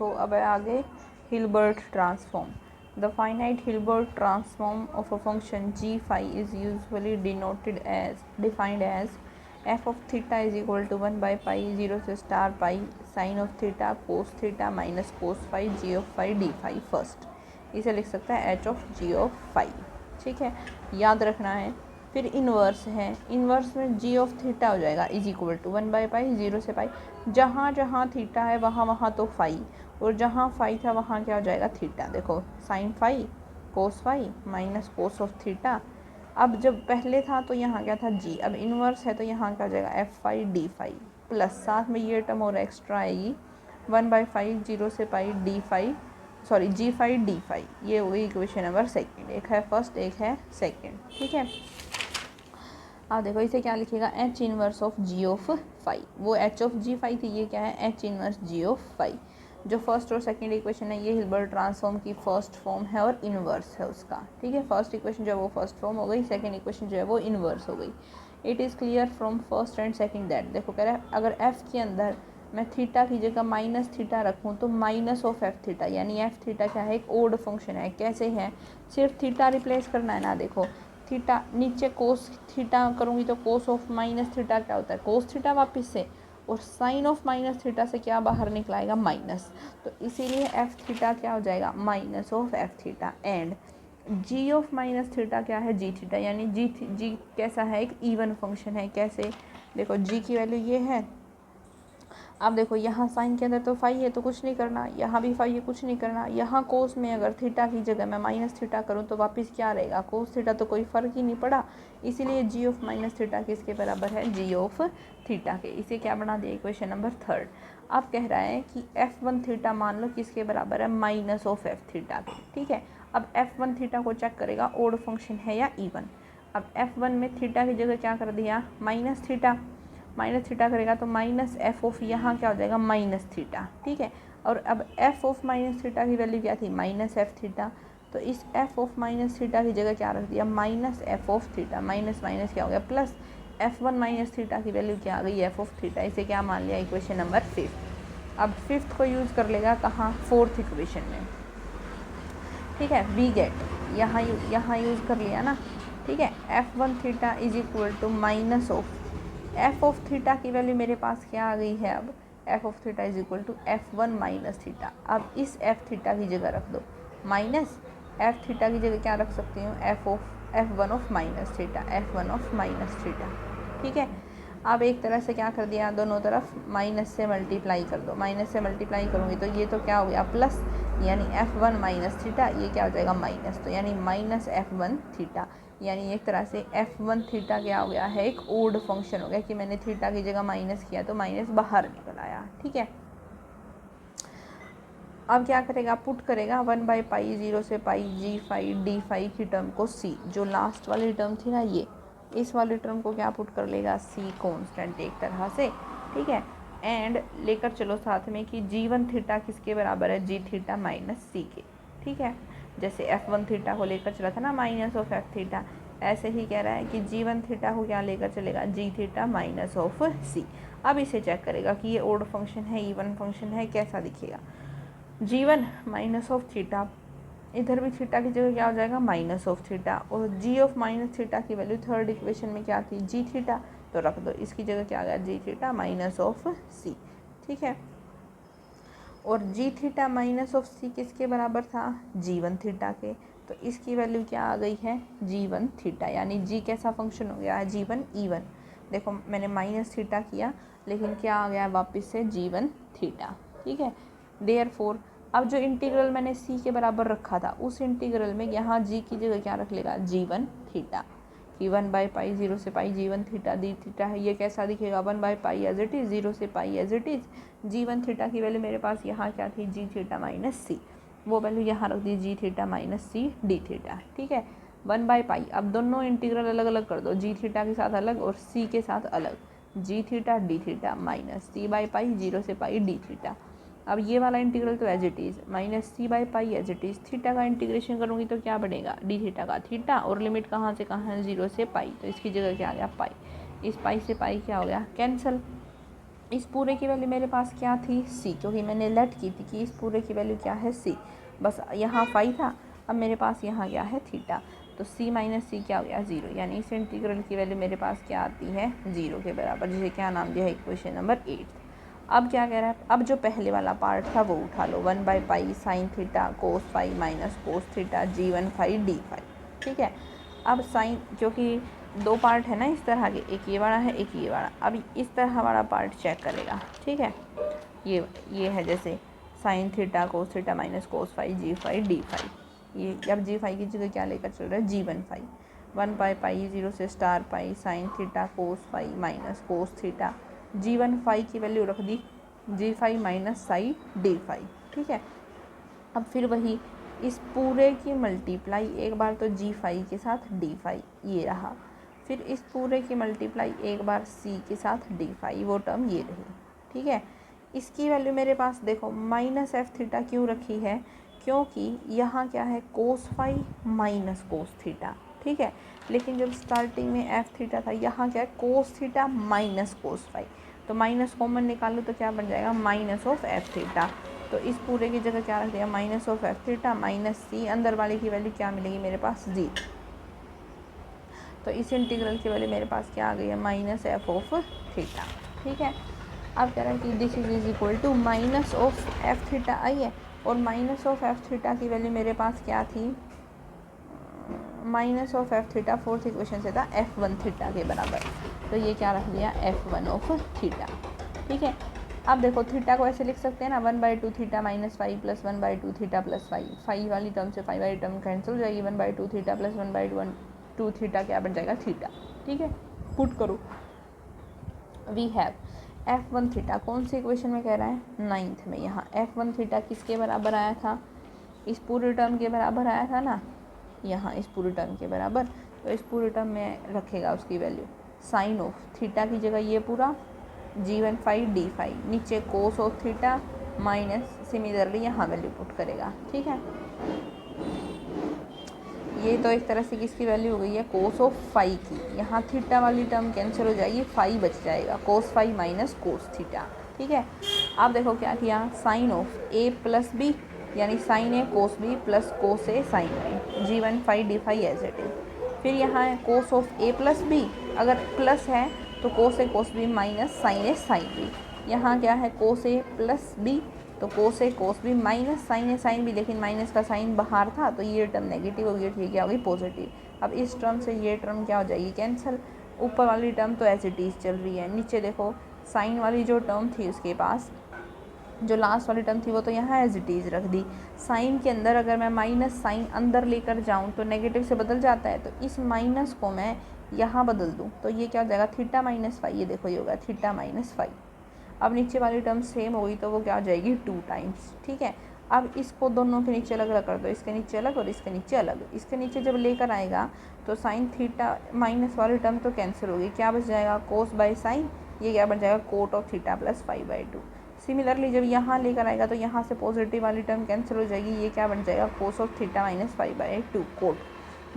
देखो अब है आगे Hilbert transform. The finite Hilbert transform of a function G phi is usually defined as F of theta is equal to 1/पाई 0 से star pi sine of theta cos theta minus cos phi G of phi D phi first. इसे लिख सकता है H of ji of phi. ठीक है, याद रखना है। फिर इन्वर्स है, इन्वर्स में जी ऑफ थीटा हो जाएगा इज इक्वल टू 1/पाई 0 से पाई। जहाँ जहाँ थीटा है वहाँ वहाँ तो फाई, और जहाँ फाई था वहाँ क्या हो जाएगा थीटा। देखो sine phi cos phi minus cos of theta. अब जब पहले था तो यहाँ क्या था जी, अब इन्वर्स है तो यहाँ क्या हो जाएगा f phi D phi plus साथ में ये टर्म और एक्स्ट्रा आएगी 1/5 0 से पाई डी फाई सॉरी जी फाई डी फाई। ये हो गई इक्वेशन नंबर सेकेंड। एक है फर्स्ट एक है सेकेंड। ठीक है, अब देखो इसे क्या लिखेगा h inverse of ji of phi. वो एच ऑफ जी फाई थी, ये क्या है h inverse g of phi. जो फर्स्ट और सेकंड इक्वेशन है ये हिल्बर्ट ट्रांसफॉर्म की फर्स्ट फॉर्म है और इनवर्स है उसका। ठीक है, फर्स्ट इक्वेशन जो है वो फर्स्ट फॉर्म हो गई, सेकंड इक्वेशन जो है वो इनवर्स हो गई। It is clear from first and second that, देखो कह रहा है अगर एफ के अंदर मैं थीटा की जगह माइनस थीटा रखूँ तो माइनस ऑफ एफ थीटा, यानी एफ थीटा क्या है एक ओड फंक्शन है। कैसे है, सिर्फ थीटा रिप्लेस करना है ना। देखो थीटा नीचे कोस थीटा करूँगी तो कोस ऑफ माइनस थीटा क्या होता है कोस थीटा वापस से, और साइन ऑफ माइनस थीटा से क्या बाहर निकलाएगा माइनस। तो इसीलिए एफ थीटा क्या हो जाएगा minus of F theta. And g of minus theta क्या है जी थीटा, यानी जी कैसा है एक इवन फंक्शन है। कैसे, देखो जी की वैल्यू ये है। अब देखो यहाँ साइन के अंदर तो फाई है तो कुछ नहीं करना, यहाँ भी फाई है कुछ नहीं करना। यहाँ कोस में अगर थीटा की जगह मैं माइनस थीटा करूँ तो वापस क्या रहेगा कोस थीटा, तो कोई फ़र्क ही नहीं पड़ा। इसीलिए जी ऑफ माइनस थीटा किसके बराबर है जी ऑफ थीटा के। इसे क्या बना दिया इक्वेशन नंबर थर्ड। अब कह रहा है कि f1 थीटा मान लो किसके बराबर है माइनस ऑफ एफ थीटा के। ठीक है, अब f1 थीटा को चेक करेगा ओड फंक्शन है या इवन। अब f1 में थीटा की जगह क्या कर दिया माइनस थीटा, माइनस थीटा करेगा तो माइनस एफ ऑफ यहाँ क्या हो जाएगा माइनस थीटा। ठीक है, और अब एफ ऑफ माइनस थीटा की वैल्यू क्या थी माइनस एफ थीटा, तो इस एफ ऑफ माइनस थीटा की जगह क्या रख दिया minus F of theta. Minus minus क्या हो गया प्लस, f1 माइनस थीटा की वैल्यू क्या आ गई एफ ऑफ थीटा। इसे क्या मान लिया इक्वेशन नंबर फिफ्थ। अब फिफ्थ को यूज़ कर लेगा कहाँ फोर्थ इक्वेशन में। ठीक है, वी गेट यहाँ यूज़ कर लिया ना। ठीक है, f1 theta is equal to minus of f of theta की वैल्यू मेरे पास क्या आ गई है अब f of theta is equal to f1 minus theta. अब इस एफ थीटा की जगह रख दो माइनस, एफ थीटा की जगह क्या रख सकती हूँ f1 of minus theta, f1 of minus theta. ठीक है, अब एक तरह से क्या कर दिया दोनों तरफ माइनस से मल्टीप्लाई कर दो। माइनस से मल्टीप्लाई करूँगी तो ये तो क्या हो गया प्लस, यानी f1 माइनस थीटा, ये क्या हो जाएगा माइनस, तो यानी माइनस f1 थीटा। यानी एक तरह से f1 थीटा क्या हो गया है एक ओड फंक्शन हो गया कि मैंने थीटा की जगह माइनस किया तो माइनस बाहर निकल आया। ठीक है, अब क्या करेगा पुट करेगा 1/पाई 0 से पाई जी फाई डी फाई की टर्म को सी, जो लास्ट वाली टर्म थी ना ये, इस वाली टर्म को क्या पुट कर लेगा सी कांस्टेंट एक तरह से। ठीक है, एंड लेकर चलो साथ में कि g1 थीटा किसके बराबर है जी थीटा माइनस सी के। ठीक है, जैसे f1 थीटा को लेकर चला था ना माइनस ऑफ एफ थीटा, ऐसे ही कह रहा है कि g1 थीटा को क्या लेकर चलेगा जी थीटा माइनस ऑफ सी। अब इसे चेक करेगा कि ये ओड फंक्शन है इवन फंक्शन है कैसा दिखेगा। g1 माइनस ऑफ थीटा, इधर भी थीटा की जगह क्या हो जाएगा माइनस ऑफ थीटा, और जी ऑफ माइनस थीटा की वैल्यू थर्ड इक्वेशन में क्या थी जी थीटा, तो रख दो इसकी जगह क्या आ गया जी थीटा माइनस ऑफ सी। ठीक है, और जी थीटा माइनस ऑफ सी किसके बराबर था g1 थीटा के, तो इसकी वैल्यू क्या आ गई है g1 थीटा, यानी g कैसा फंक्शन हो गया है g1 इवन। देखो मैंने माइनस थीटा किया लेकिन क्या आ गया वापस से g1 थीटा। ठीक है, देयरफॉर अब जो इंटीग्रल मैंने c के बराबर रखा था उस इंटीग्रल में यहाँ g की जगह क्या रख लेगा g1 थीटा, कि 1/पाई 0 से पाई g1 थीटा दी थीटा है। ये कैसा दिखेगा 1/पाई एज इट इज़ 0 से pi as it is. g1 theta की वैल्यू मेरे पास यहाँ क्या थी जी थीटा माइनस सी, वो वैल्यू यहाँ रख दी G theta minus C D theta. ठीक है, 1/पाई, अब दोनों इंटीग्रल अलग अलग कर दो, जी थीटा के साथ अलग और सी के साथ अलग, जी थीटा डी थीटा माइनस c/पाई 0 से पाई डी थीटा। अब ये वाला इंटीग्रल तो एज इट इज़ माइनस c/पाई एज इट इज़, थीटा का इंटीग्रेशन करूँगी तो क्या बनेगा डी थीटा का थीटा, और लिमिट कहाँ से कहाँ है 0 से पाई, तो इसकी जगह क्या आ गया पाई। इस पाई से पाई क्या हो गया कैंसिल, इस पूरे की वैल्यू मेरे पास क्या थी सी, क्योंकि मैंने लेट की थी कि इस पूरे की वैल्यू क्या है सी, बस यहाँ फाई था, अब मेरे पास यहाँ क्या है थीटा, तो सी माइनस सी क्या हो गया 0, यानी इस इंटीग्रल की वैल्यू मेरे पास क्या आती है 0 के बराबर, जिसे क्या नाम दिया है इक्वेशन नंबर 8। अब क्या कह रहा है, अब जो पहले वाला पार्ट था वो उठा लो, 1/पाई sine theta cos phi minus cos theta G1 phi D phi, ठीक है। अब साइन, क्योंकि दो पार्ट है ना इस तरह के, एक ये वाला है एक ये वाला, अब इस तरह वाला पार्ट चेक करेगा, ठीक है। ये है जैसे sine theta cos theta minus cos phi G phi D phi, ये अब G फाई की जगह क्या लेकर चल रहा है G1 फाई, 1/पाई 0 से star pi sine theta cos phi minus cos theta G1 phi की वैल्यू रख दी G phi minus psi d phi, ठीक है। अब फिर वही इस पूरे की मल्टीप्लाई एक बार तो G फाई के साथ डी फाई ये रहा, फिर इस पूरे की मल्टीप्लाई एक बार C के साथ डी फाई, वो टर्म ये रही, ठीक है। इसकी वैल्यू मेरे पास देखो माइनस एफ थीटा क्यों रखी है, क्योंकि यहाँ क्या है cos phi minus cos theta, ठीक है। लेकिन जब स्टार्टिंग में एफ थीटा था, यहाँ क्या है cos theta minus cos phi, तो माइनस कॉमन निकालो तो क्या बन जाएगा माइनस ऑफ एफ थीटा, तो इस पूरे की जगह क्या रख दिया minus of F theta minus C, अंदर वाले की वैल्यू क्या मिलेगी मेरे पास 0, तो इस इंटीग्रल की वैल्यू मेरे पास क्या आ गई है माइनस एफ ऑफ थीटा, ठीक है। अब कह रहा है कि this is equal to minus of F theta आई है, और माइनस ऑफ एफ थीटा की वैल्यू मेरे पास क्या थी, minus of F theta fourth equation से था F1 थीटा के बराबर, तो ये क्या रख दिया F1 ऑफ थीटा, ठीक है। अब देखो थीटा को ऐसे लिख सकते हैं ना 1/2 theta minus phi plus 1/2 theta plus phi, phi वाली टर्म से फाई वाली टर्म कैंसिल हो जाएगी, 1/2 थीटा प्लस 1/2 थीटा क्या बन जाएगा थीटा, ठीक है। पुट करो, वी हैव F1 थीटा कौन सी इक्वेशन में कह रहा है 9th में, यहाँ F1 थीटा किसके बराबर आया था, इस पूरे टर्म के बराबर आया था ना, यहाँ इस पूरे टर्म के बराबर, तो इस पूरे टर्म में रखेगा उसकी वैल्यू साइन ऑफ थीटा की जगह ये पूरा G1 फाई डी फाई, नीचे कोस ऑफ थीटा माइनस सिमिलरली यहाँ वैल्यू पुट करेगा, ठीक है। ये तो एक तरह से किसकी वैल्यू हो गई है कोस ऑफ फाई की, यहाँ थीटा वाली टर्म कैंसिल हो जाएगी, फाई बच जाएगा, cos phi minus cos theta, ठीक है। आप देखो क्या किया sine of A plus B, यानी sine A cos B plus cos A sine B, G1 phi D phi as it is. फिर यहाँ है cos of A plus B, अगर प्लस है तो cos A cos B minus sine A sine B, यहाँ क्या है cos A plus B, तो cos A cos B minus sine A sine B, लेकिन माइनस का साइन बाहर था तो ये टर्म नेगेटिव हो गई, ठीक है, हो गई पॉजिटिव। अब इस टर्म से ये टर्म क्या हो जाएगी कैंसिल, ऊपर वाली टर्म तो एज इट इज चल रही है, नीचे देखो साइन वाली जो टर्म थी उसके पास जो लास्ट वाली टर्म थी वो तो यहाँ एज इट इज़ रख दी, साइन के अंदर अगर मैं माइनस साइन अंदर लेकर जाऊँ तो नेगेटिव से बदल जाता है, तो इस माइनस को मैं यहाँ बदल दूँ तो ये क्या हो जाएगा थीटा माइनस फाई, ये देखो ये होगा थीटा माइनस फाई। अब नीचे वाली टर्म सेम हो गई तो वो क्या हो जाएगी 2 टाइम्स, ठीक है। अब इसको दोनों के नीचे अलग अलग कर दो, इसके नीचे अलग और इसके नीचे अलग, इसके नीचे जब लेकर आएगा तो साइन थीटा माइनस वाली टर्म तो कैंसिल होगी, क्या बच जाएगा कोस बाय साइन, ये क्या बन जाएगा cot of theta plus 5/2। Similarly जब यहाँ लेकर आएगा तो यहाँ से पॉजिटिव वाली टर्म कैंसिल हो जाएगी, ये क्या बन जाएगा cos of theta minus 5/2 cot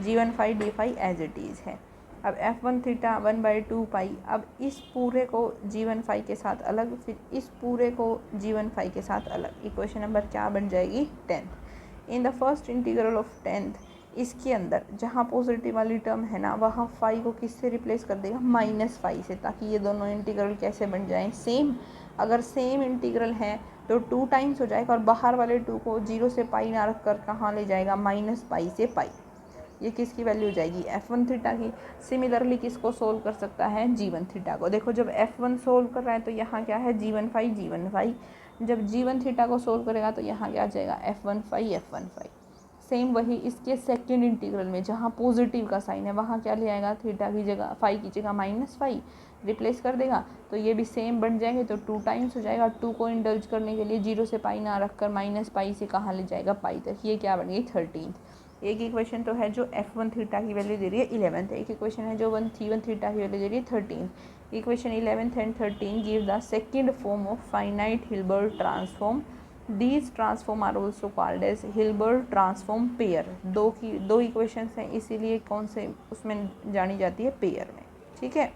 G1 phi D phi as it is है। अब F1 थीटा 1/2 पाई, अब इस पूरे को G1 फाई के साथ अलग, फिर इस पूरे को G1 फाई के साथ अलग, इक्वेशन नंबर क्या बन जाएगी 10th। In the first integral of 10th, इसके अंदर जहाँ पॉजिटिव वाली टर्म है ना वहाँ फाई को किससे रिप्लेस कर देगा माइनस फाई से, ताकि ये दोनों इंटीग्रल कैसे बन जाएं सेम। अगर सेम इंटीग्रल है तो 2 टाइम्स हो जाएगा, और बाहर वाले 2 को 0 से पाई ना रख कर कहाँ ले जाएगा माइनस पाई से पाई, ये किसकी वैल्यू हो जाएगी F1 थीटा की। सिमिलरली किसको सोल्व कर सकता है G1 थीटा को, देखो जब F1 सोल्व कर रहा है तो यहाँ क्या है G1 फाई, जब G1 थीटा को सोल्व करेगा तो यहाँ क्या आ जाएगा F1 फाई। सेम वही इसके सेकंड इंटीग्रल में जहाँ पॉजिटिव का साइन है वहाँ क्या ले आएगा थीटा की जगह फाई की जगह माइनस फाई रिप्लेस कर देगा, तो ये भी सेम बन जाएंगे, तो 2 टाइम्स हो जाएगा। 2 को इंडल्ज करने के लिए 0 से पाई ना रखकर माइनस पाई से कहाँ ले जाएगा पाई तक, ये क्या बन गई 13th। एक इक्वेशन तो है जो F1 थीटा की वैल्यू दे रही है 11th, एक इक्वेशन है जो 1 थीटा की वैल्यू दे रही है 13th। Equation 11th and 13 give the second form of finite Hilbert transform. These transform are also called as Hilbert transform pair। दो इक्वेशंस हैं इसीलिए कौन से उसमें जानी जाती है पेयर में, ठीक है।